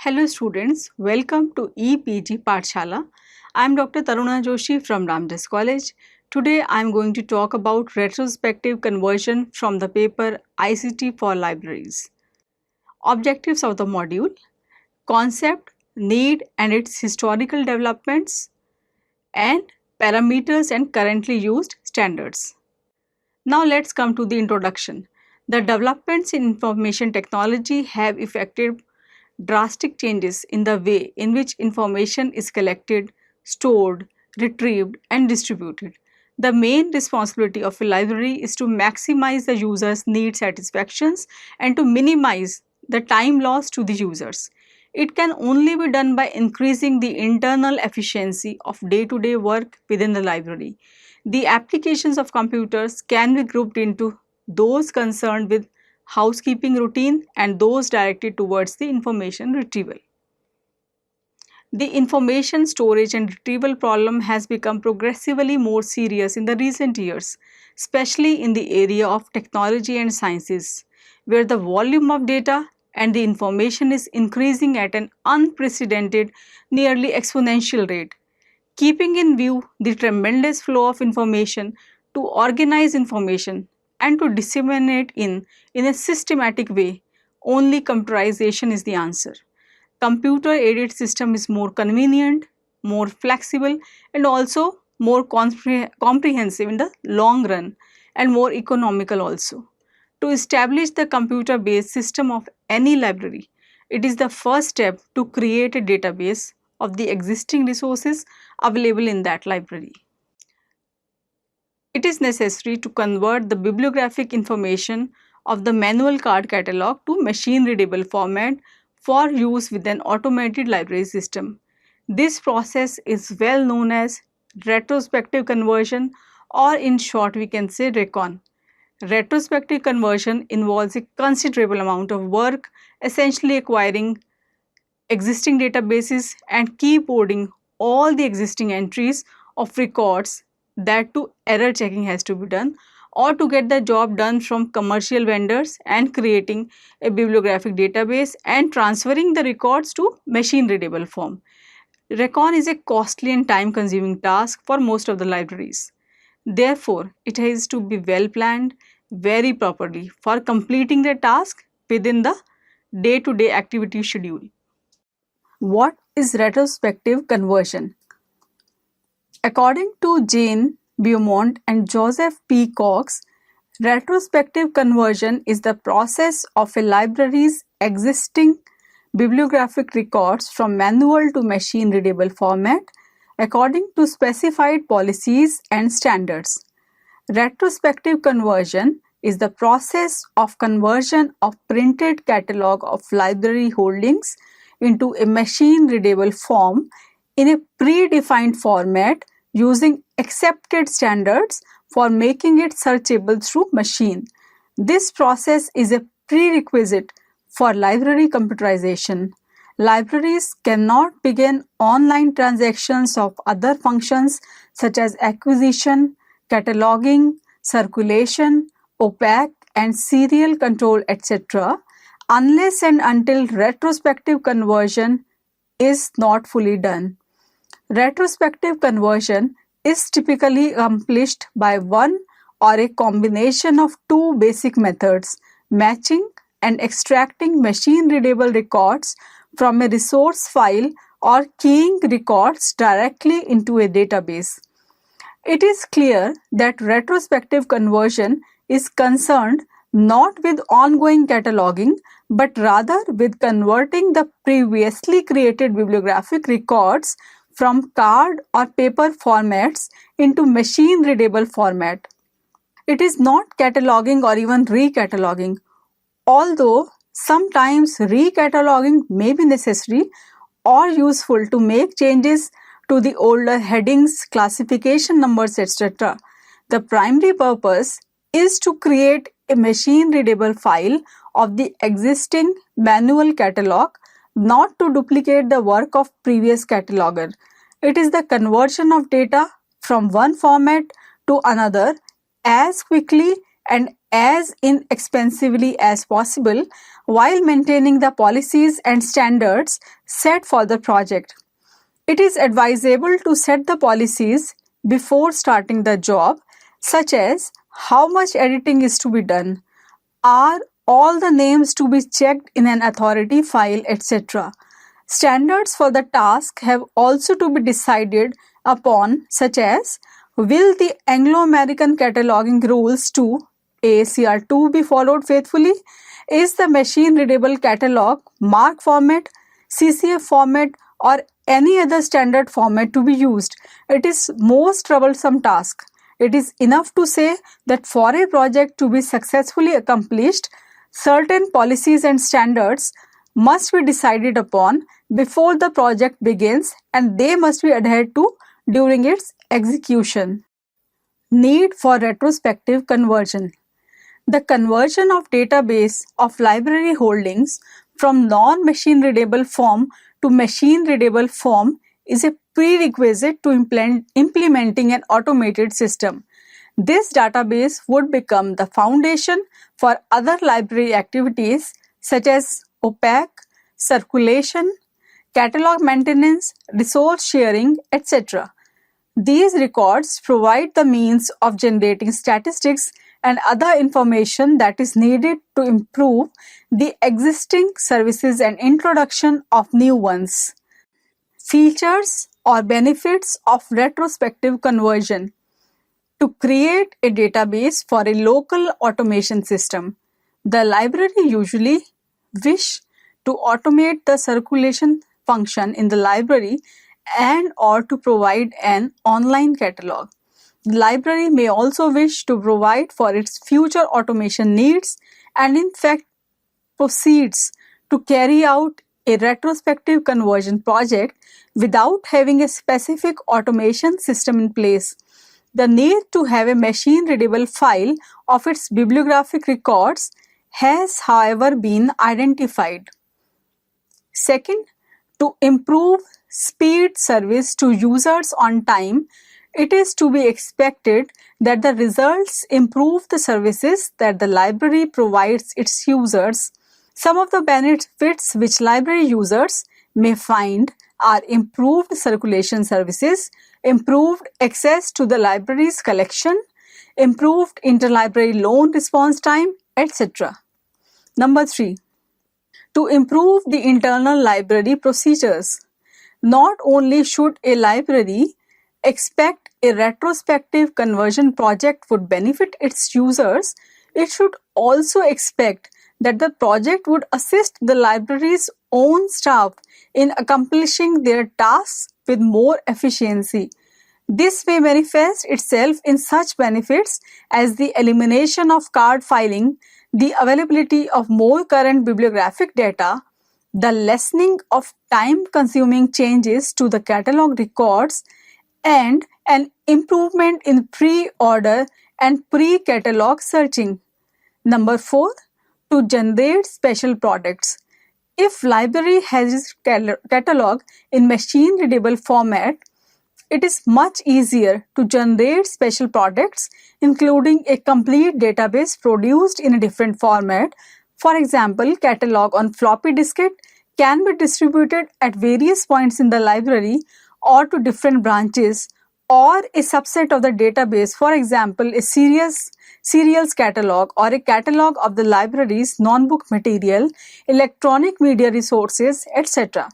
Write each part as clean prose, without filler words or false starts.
Hello students, welcome to EPG Pathshala. I am Dr. Taruna Joshi from Ramdas College. Today I am going to talk about retrospective conversion from the paper ICT for Libraries. Objectives of the module: concept, need and its historical developments, and parameters and currently used standards. Now let's come to the introduction. The developments in information technology have affected drastic changes in the way in which information is collected, stored, retrieved, and distributed. The main responsibility of a library is to maximize the user's need satisfactions and to minimize the time lost to the users. It can only be done by increasing the internal efficiency of day-to-day work within the library. The applications of computers can be grouped into those concerned with housekeeping routine and those directed towards the information retrieval. The information storage and retrieval problem has become progressively more serious in the recent years, especially in the area of technology and sciences, where the volume of data and the information is increasing at an unprecedented, nearly exponential rate. Keeping in view the tremendous flow of information, to organize information and to disseminate in a systematic way, only computerization is the answer. Computer-aided system is more convenient, more flexible, and also more comprehensive in the long run and more economical also. To establish the computer-based system of any library, it is the first step to create a database of the existing resources available in that library. It is necessary to convert the bibliographic information of the manual card catalog to machine-readable format for use with an automated library system. This process is well known as retrospective conversion, or in short we can say recon. Retrospective conversion involves a considerable amount of work, essentially acquiring existing databases and keyboarding all the existing entries of records. That too, error checking has to be done, or to get the job done from commercial vendors and creating a bibliographic database and transferring the records to machine readable form. Recon is a costly and time consuming task for most of the libraries. Therefore, it has to be well planned very properly for completing the task within the day-to-day activity schedule. What is retrospective conversion? According to Jane Beaumont and Joseph P. Cox, retrospective conversion is the process of a library's existing bibliographic records from manual to machine readable format according to specified policies and standards. Retrospective conversion is the process of conversion of printed catalog of library holdings into a machine-readable form in a predefined format using accepted standards for making it searchable through machine. This process is a prerequisite for library computerization. Libraries cannot begin online transactions of other functions such as acquisition, cataloging, circulation, OPAC, and serial control, etc., unless and until retrospective conversion is not fully done. Retrospective conversion is typically accomplished by one or a combination of two basic methods: matching and extracting machine-readable records from a resource file or keying records directly into a database. It is clear that retrospective conversion is concerned not with ongoing cataloging, but rather with converting the previously created bibliographic records from card or paper formats into machine-readable format. It is not cataloging or even recataloguing, although sometimes recataloguing may be necessary or useful to make changes to the older headings, classification numbers, etc. The primary purpose is to create a machine-readable file of the existing manual catalog, not to duplicate the work of previous cataloger. It is the conversion of data from one format to another as quickly and as inexpensively as possible while maintaining the policies and standards set for the project. It is advisable to set the policies before starting the job, such as how much editing is to be done, are all the names to be checked in an authority file, etc. Standards for the task have also to be decided upon, such as will the Anglo-American cataloging rules to AACR2 be followed faithfully? Is the machine-readable catalog MARC format, CCF format, or any other standard format to be used? It is most troublesome task. It is enough to say that for a project to be successfully accomplished, certain policies and standards must be decided upon before the project begins, and they must be adhered to during its execution. Need for retrospective conversion. The conversion of database of library holdings from non-machine readable form to machine readable form is a prerequisite to implementing an automated system. This database would become the foundation for other library activities such as OPAC, circulation, catalog maintenance, resource sharing, etc. These records provide the means of generating statistics and other information that is needed to improve the existing services and introduction of new ones. Features or benefits of retrospective conversion. To create a database for a local automation system, the library usually wish to automate the circulation function in the library and or to provide an online catalog. The library may also wish to provide for its future automation needs and in fact proceeds to carry out a retrospective conversion project without having a specific automation system in place. The need to have a machine-readable file of its bibliographic records has, however, been identified. Second, to improve speed service to users on time, it is to be expected that the results improve the services that the library provides its users. Some of the benefits which library users may find are improved circulation services, improved access to the library's collection, improved interlibrary loan response time, etc. Number 3. To improve the internal library procedures. Not only should a library expect a retrospective conversion project would benefit its users, it should also expect that the project would assist the library's own staff in accomplishing their tasks with more efficiency. This may manifest itself in such benefits as the elimination of card filing, the availability of more current bibliographic data, the lessening of time-consuming changes to the catalog records, and an improvement in pre-order and pre-catalog searching. Number 4. To generate special products. If library has its catalog in machine-readable format, it is much easier to generate special products, including a complete database produced in a different format. For example, catalog on floppy diskette can be distributed at various points in the library or to different branches, or a subset of the database, for example, a serials catalog or a catalog of the library's non-book material, electronic media resources, etc.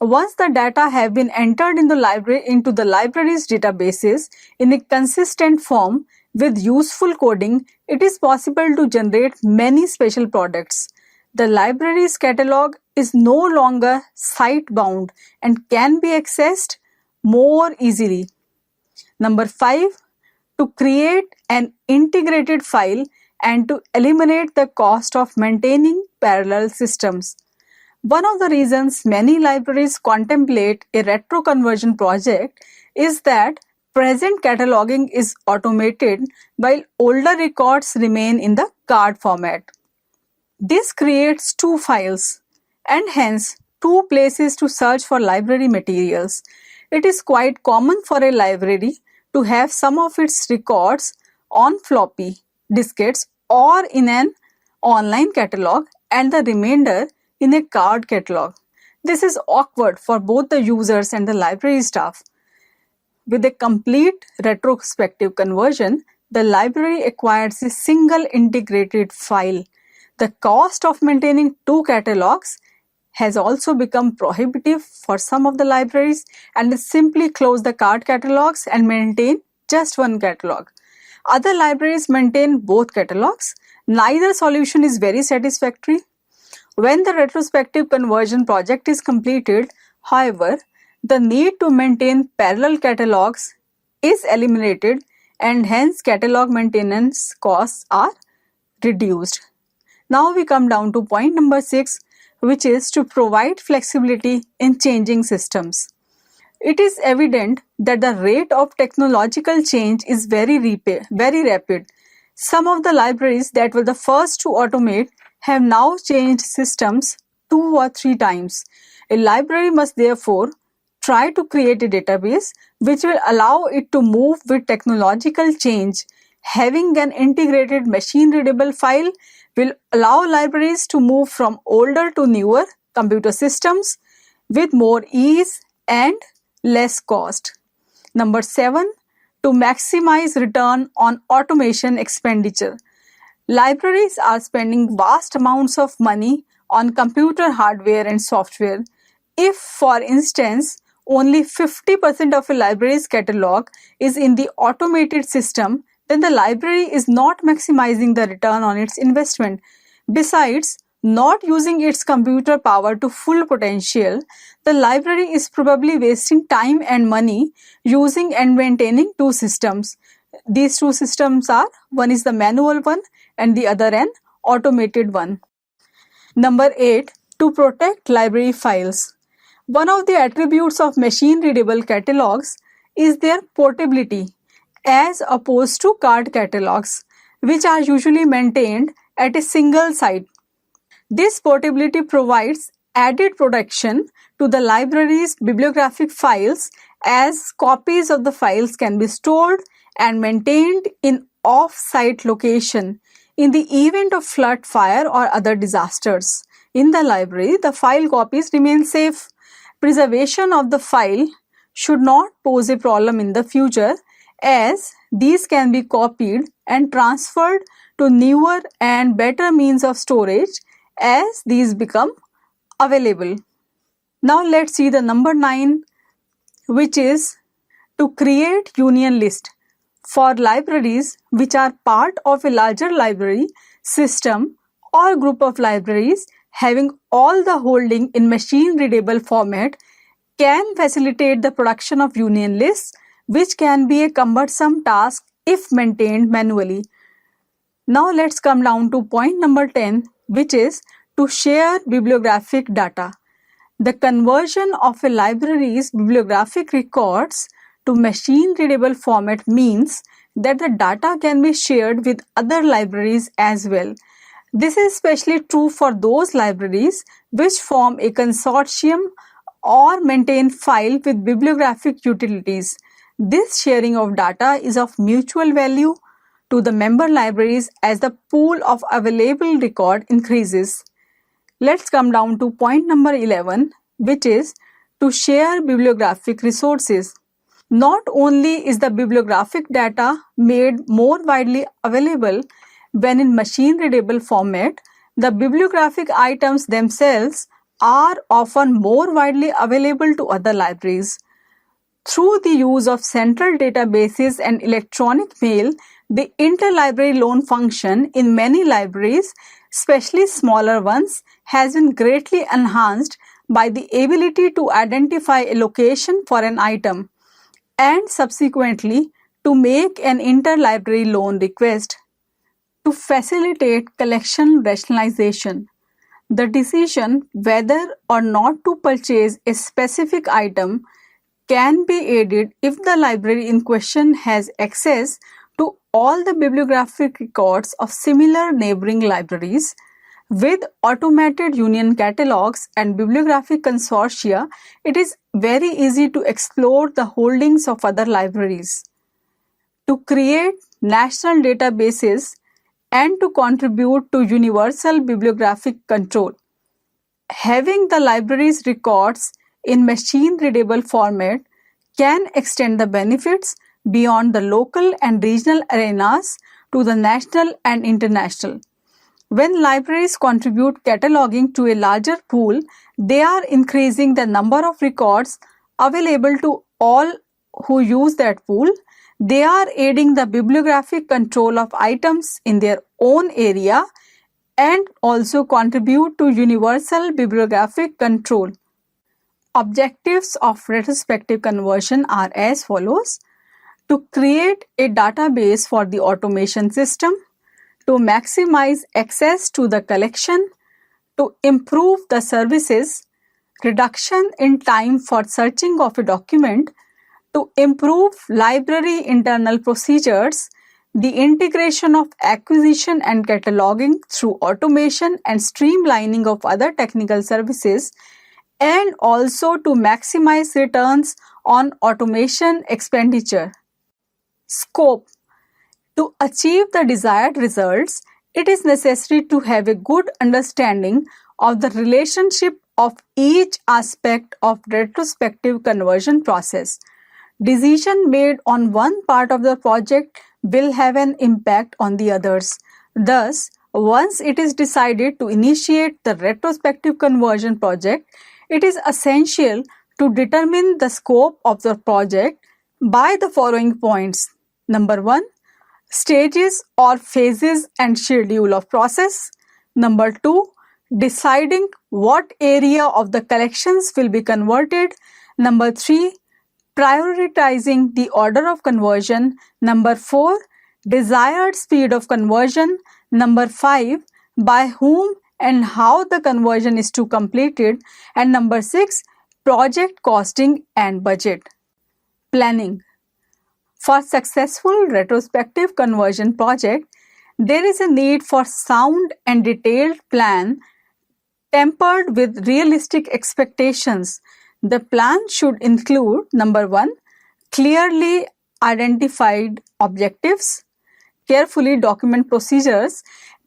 Once the data have been entered in the library into the library's databases in a consistent form with useful coding, it is possible to generate many special products. The library's catalog is no longer site-bound and can be accessed more easily. Number 5. To create an integrated file and to eliminate the cost of maintaining parallel systems. One of the reasons many libraries contemplate a retro conversion project is that present cataloging is automated while older records remain in the card format. This creates two files and hence two places to search for library materials. It is quite common for a library to have some of its records on floppy diskettes or in an online catalog and the remainder in a card catalog. This is awkward for both the users and the library staff. With a complete retrospective conversion, the library acquires a single integrated file. The cost of maintaining two catalogs has also become prohibitive for some of the libraries, and they simply close the card catalogs and maintain just one catalog. Other libraries maintain both catalogs. Neither solution is very satisfactory. When the retrospective conversion project is completed, however, the need to maintain parallel catalogs is eliminated and hence catalog maintenance costs are reduced. Now we come down to point number 6, which is to provide flexibility in changing systems. It is evident that the rate of technological change is very rapid. Some of the libraries that were the first to automate have now changed systems 2 or 3 times. A library must therefore try to create a database which will allow it to move with technological change. Having an integrated machine-readable file will allow libraries to move from older to newer computer systems with more ease and less cost. Number 7, to maximize return on automation expenditure. Libraries are spending vast amounts of money on computer hardware and software. If, for instance, only 50% of a library's catalog is in the automated system, then the library is not maximizing the return on its investment. Besides, not using its computer power to full potential, the library is probably wasting time and money using and maintaining two systems. These two systems are, one is the manual one and the other an automated one. Number 8, to protect library files. One of the attributes of machine-readable catalogs is their portability as opposed to card catalogs, which are usually maintained at a single site. This portability provides added protection to the library's bibliographic files, as copies of the files can be stored and maintained in off-site location in the event of flood, fire or other disasters. In the library, the file copies remain safe. Preservation of the file should not pose a problem in the future, as these can be copied and transferred to newer and better means of storage as these become available. Now let's see the number 9, which is to create union list. For libraries which are part of a larger library system or group of libraries, having all the holding in machine-readable format can facilitate the production of union lists, which can be a cumbersome task if maintained manually. Now let's come down to point number 10, which is to share bibliographic data. The conversion of a library's bibliographic records to machine-readable format means that the data can be shared with other libraries as well. This is especially true for those libraries which form a consortium or maintain files with bibliographic utilities. This sharing of data is of mutual value to the member libraries as the pool of available record increases. Let's come down to point number 11, which is to share bibliographic resources. Not only is the bibliographic data made more widely available when in machine-readable format, the bibliographic items themselves are often more widely available to other libraries. Through the use of central databases and electronic mail, the interlibrary loan function in many libraries, especially smaller ones, has been greatly enhanced by the ability to identify a location for an item and subsequently to make an interlibrary loan request. To facilitate collection rationalization, the decision whether or not to purchase a specific item can be aided if the library in question has access to all the bibliographic records of similar neighboring libraries. With automated union catalogs and bibliographic consortia, it is very easy to explore the holdings of other libraries. To create national databases and to contribute to universal bibliographic control. Having the library's records in machine-readable format can extend the benefits beyond the local and regional arenas to the national and international. When libraries contribute cataloging to a larger pool, they are increasing the number of records available to all who use that pool. They are aiding the bibliographic control of items in their own area and also contribute to universal bibliographic control. Objectives of retrospective conversion are as follows: to create a database for the automation system, to maximize access to the collection, to improve the services, reduction in time for searching of a document, to improve library internal procedures, the integration of acquisition and cataloging through automation and streamlining of other technical services, and also to maximize returns on automation expenditure. Scope. To achieve the desired results, it is necessary to have a good understanding of the relationship of each aspect of retrospective conversion process. Decision made on one part of the project will have an impact on the others. Thus, once it is decided to initiate the retrospective conversion project, it is essential to determine the scope of the project by the following points. Number 1, stages or phases and schedule of process. Number 2, deciding what area of the collections will be converted. Number 3, prioritizing the order of conversion. Number 4, desired speed of conversion. Number 5, by whom and how the conversion is to be completed. And number 6, project costing and budget. Planning. For successful retrospective conversion project, there is a need for sound and detailed plan tempered with realistic expectations. The plan should include: number 1, clearly identified objectives, carefully document procedures,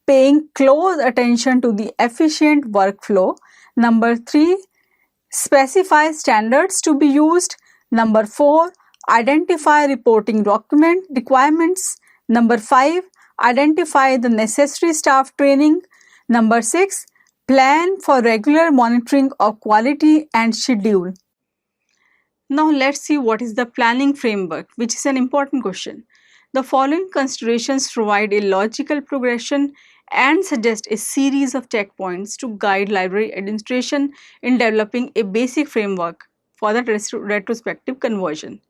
paying close attention to the efficient workflow. Number 3, specify standards to be used. Number 4, identify reporting document requirements. Number 5, identify the necessary staff training. Number 6, plan for regular monitoring of quality and schedule. Now let's see what is the planning framework, which is an important question. The following considerations provide a logical progression and suggest a series of checkpoints to guide library administration in developing a basic framework for the retrospective conversion.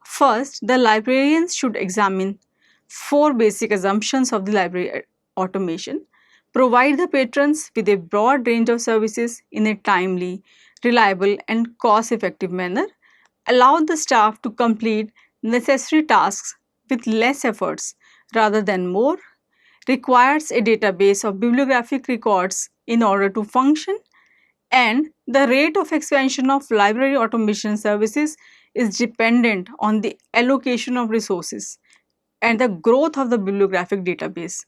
First, the librarians should examine 4 basic assumptions of the library automation. Provide the patrons with a broad range of services in a timely, reliable and cost-effective manner. Allow the staff to complete necessary tasks with less efforts rather than more. Requires a database of bibliographic records in order to function. And the rate of expansion of library automation services is dependent on the allocation of resources and the growth of the bibliographic database.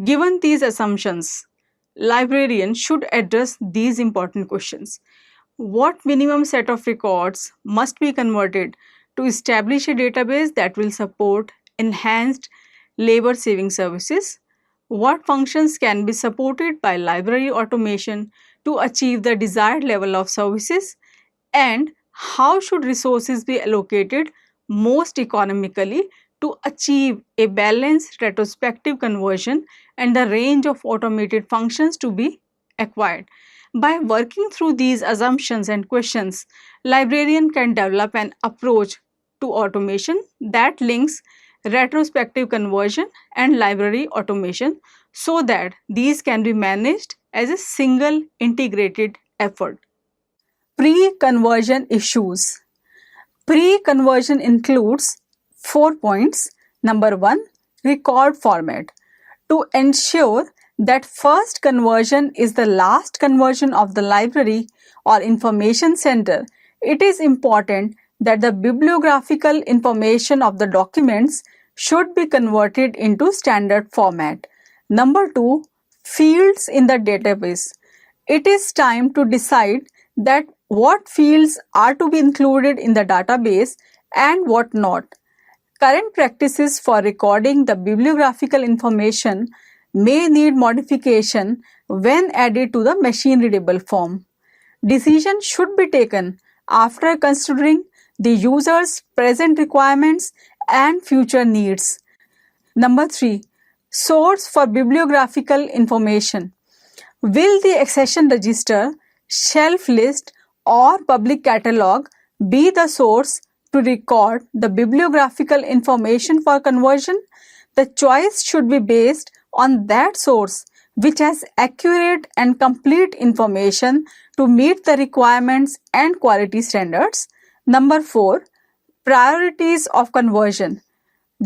Given these assumptions, librarians should address these important questions. What minimum set of records must be converted to establish a database that will support enhanced labor-saving services? What functions can be supported by library automation to achieve the desired level of services? And how should resources be allocated most economically to achieve a balanced retrospective conversion and the range of automated functions to be acquired? By working through these assumptions and questions, librarian can develop an approach to automation that links retrospective conversion and library automation so that these can be managed as a single integrated effort. Pre-conversion issues. Pre-conversion includes 4 points. Number 1, record format. To ensure that first conversion is the last conversion of the library or information center, it is important that the bibliographical information of the documents should be converted into standard format. Number 2, fields in the database. It is time to decide that what fields are to be included in the database and what not. Current practices for recording the bibliographical information may need modification when added to the machine-readable form. Decisions should be taken after considering the user's present requirements and future needs. Number 3. Source for bibliographical information. Will the accession register, shelf list, or public catalog be the source to record the bibliographical information for conversion? The choice should be based on that source which has accurate and complete information to meet the requirements and quality standards. Number 4. Priorities of conversion.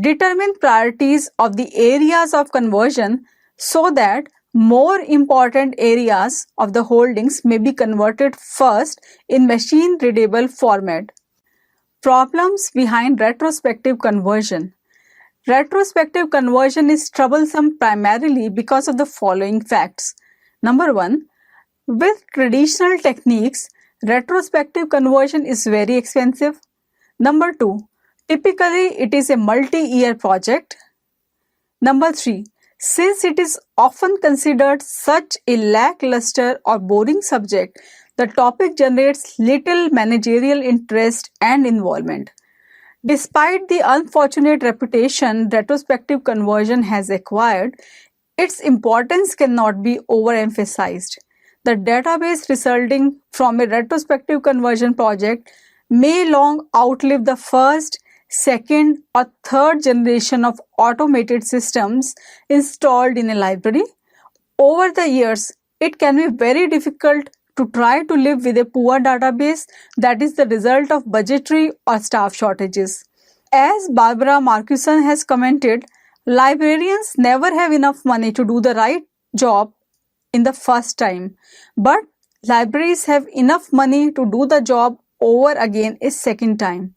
Determine priorities of the areas of conversion so that more important areas of the holdings may be converted first in machine-readable format. Problems behind retrospective conversion. Retrospective conversion is troublesome primarily because of the following facts. Number 1. With traditional techniques, retrospective conversion is very expensive. Number 2. Typically, it is a multi-year project. Number 3. Since it is often considered such a lackluster or boring subject, the topic generates little managerial interest and involvement. Despite the unfortunate reputation retrospective conversion has acquired, its importance cannot be overemphasized. The database resulting from a retrospective conversion project may long outlive the first, second, or third generation of automated systems installed in a library. Over the years, it can be very difficult to try to live with a poor database that is the result of budgetary or staff shortages. As Barbara Marcuson has commented, librarians never have enough money to do the right job in the first time, but libraries have enough money to do the job over again a second time.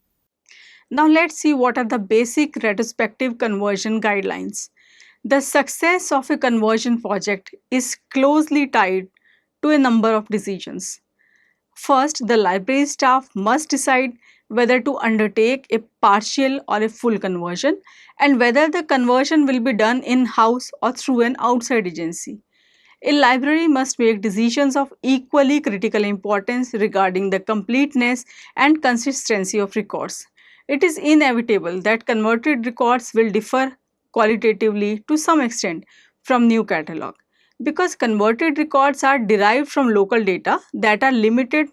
Now let's see what are the basic retrospective conversion guidelines. The success of a conversion project is closely tied to a number of decisions. First, the library staff must decide whether to undertake a partial or a full conversion and whether the conversion will be done in-house or through an outside agency. A library must make decisions of equally critical importance regarding the completeness and consistency of records. It is inevitable that converted records will differ qualitatively to some extent from new catalog because converted records are derived from local data that are limited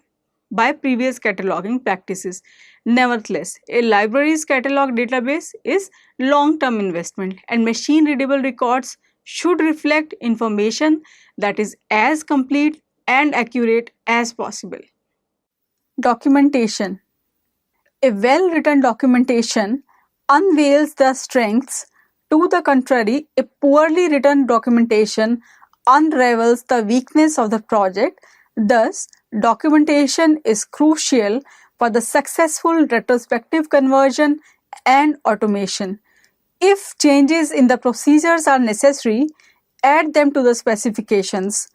by previous cataloging practices. Nevertheless, a library's catalog database is long-term investment and machine-readable records should reflect information that is as complete and accurate as possible. Documentation. A well-written documentation unveils the strengths. To the contrary, a poorly written documentation unravels the weakness of the project. Thus, documentation is crucial for the successful retrospective conversion and automation. If changes in the procedures are necessary, add them to the specifications.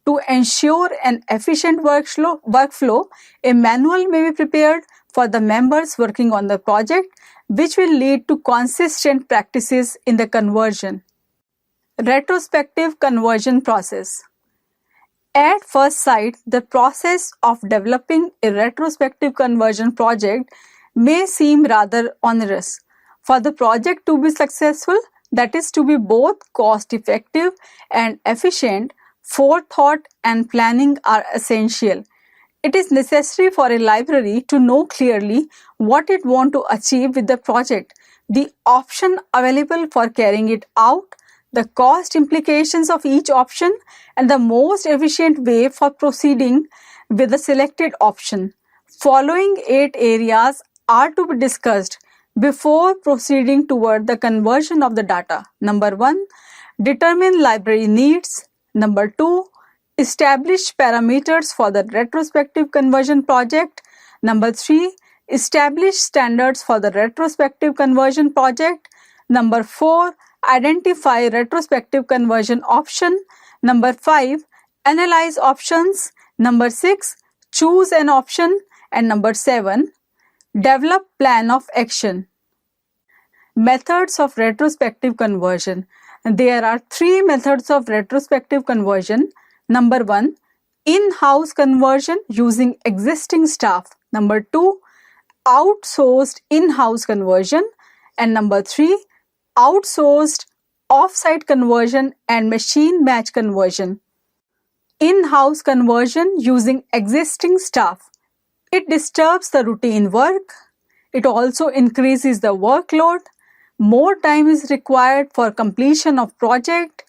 To ensure an efficient workflow, a manual may be prepared for the members working on the project, which will lead to consistent practices in the conversion. Retrospective conversion process. At first sight, the process of developing a retrospective conversion project may seem rather onerous. For the project to be successful, that is to be both cost-effective and efficient, forethought and planning are essential. It is necessary for a library to know clearly what it wants to achieve with the project, the option available for carrying it out, the cost implications of each option, and the most efficient way for proceeding with the selected option. Following 8 areas are to be discussed before proceeding toward the conversion of the data. Number 1, determine library needs. Number 2, establish parameters for the retrospective conversion project. Number 3, establish standards for the retrospective conversion project. Number 4, identify retrospective conversion option. Number 5, analyze options. Number 6, choose an option. And number 7, develop plan of action. Methods of retrospective conversion. There are 3 methods of retrospective conversion. Number 1, in-house conversion using existing staff. Number 2, outsourced in-house conversion. And number 3, outsourced off-site conversion and machine match conversion. In-house conversion using existing staff. It disturbs the routine work. It also increases the workload. More time is required for completion of project.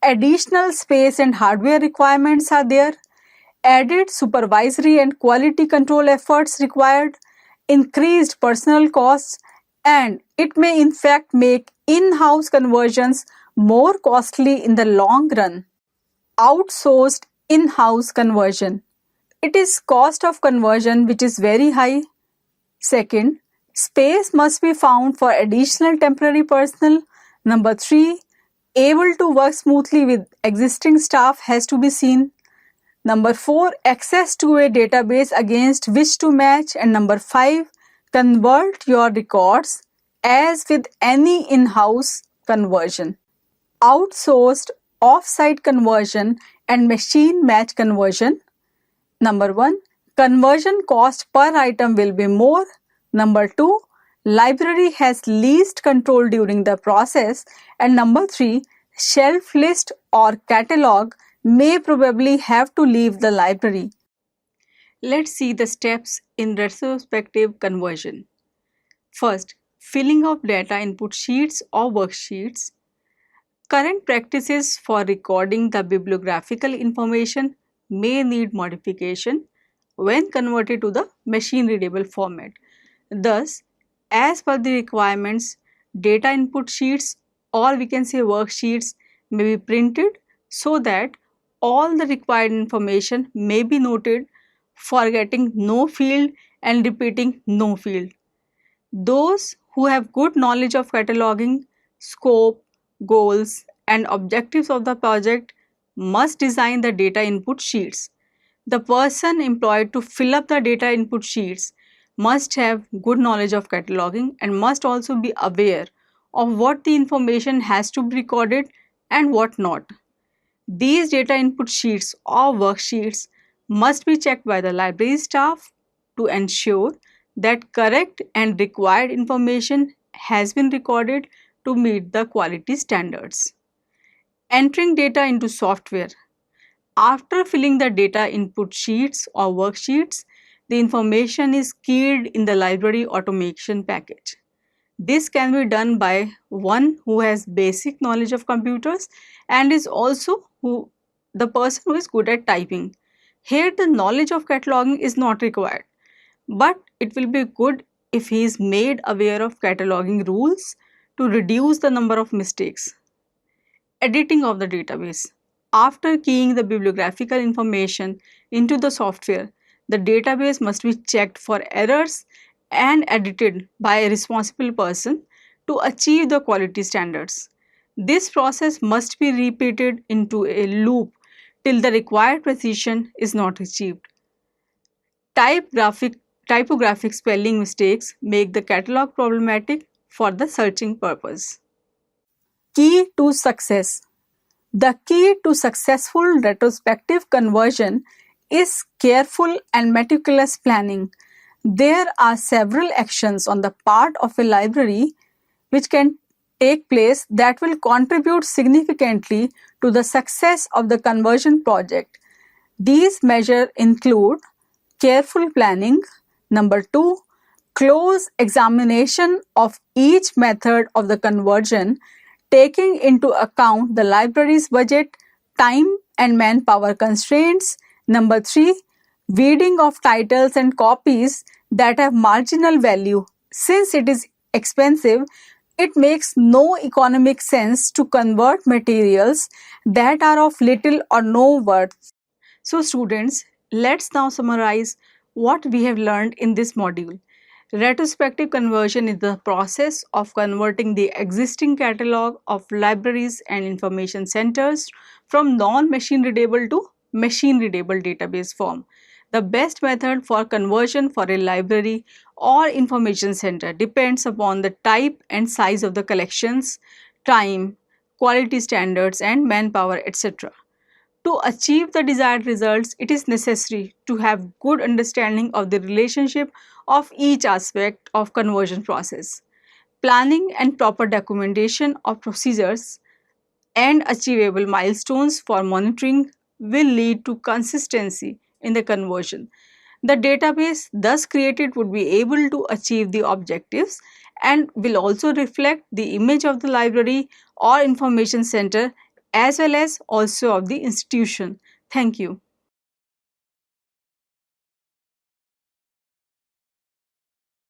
Additional space and hardware requirements are there. Added supervisory and quality control efforts required. Increased personal costs, and it may in fact make in-house conversions more costly in the long run. Outsourced in-house conversion. It is cost of conversion which is very high. Second, space must be found for additional temporary personnel. Number 3, able to work smoothly with existing staff has to be seen. Number 4, access to a database against which to match. And number 5, convert your records as with any in-house conversion. Outsourced off-site conversion and machine match conversion. Number 1, conversion cost per item will be more. Number 2, library has least control during the process. And number 3, shelf list or catalog may probably have to leave the library. Let's see the steps in retrospective conversion. First, filling of data input sheets or worksheets. Current practices for recording the bibliographical information may need modification when converted to the machine readable format. Thus, as per the requirements, data input sheets or we can say worksheets may be printed so that all the required information may be noted, forgetting no field and repeating no field. Those who have good knowledge of cataloging, scope, goals and objectives of the project must design the data input sheets. The person employed to fill up the data input sheets must have good knowledge of cataloging and must also be aware of what the information has to be recorded and what not. These data input sheets or worksheets must be checked by the library staff to ensure that correct and required information has been recorded to meet the quality standards. Entering data into software. After filling the data input sheets or worksheets, the information is keyed in the library automation package. This can be done by one who has basic knowledge of computers and is also the person who is good at typing. Here the knowledge of cataloging is not required, but it will be good if he is made aware of cataloging rules to reduce the number of mistakes. Editing of the database. After keying the bibliographical information into the software, the database must be checked for errors and edited by a responsible person to achieve the quality standards. This process must be repeated into a loop till the required precision is not achieved. Typographic spelling mistakes make the catalog problematic for the searching purpose. Key to success. The key to successful retrospective conversion is careful and meticulous planning. There are several actions on the part of a library which can take place that will contribute significantly to the success of the conversion project. These measures include careful planning. Number 2, close examination of each method of the conversion, taking into account the library's budget, time and manpower constraints. Number 3, weeding of titles and copies that have marginal value. Since it is expensive, it makes no economic sense to convert materials that are of little or no worth. So students, let's now summarize what we have learned in this module. Retrospective conversion is the process of converting the existing catalog of libraries and information centers from non-machine readable to machine readable database form. The best method for conversion for a library or information center depends upon the type and size of the collections, time, quality standards and manpower, etc. To achieve the desired results, it is necessary to have good understanding of the relationship of each aspect of conversion process. Planning and proper documentation of procedures and achievable milestones for monitoring will lead to consistency in the conversion. The database thus created would be able to achieve the objectives and will also reflect the image of the library or information center as well as also of the institution. Thank you.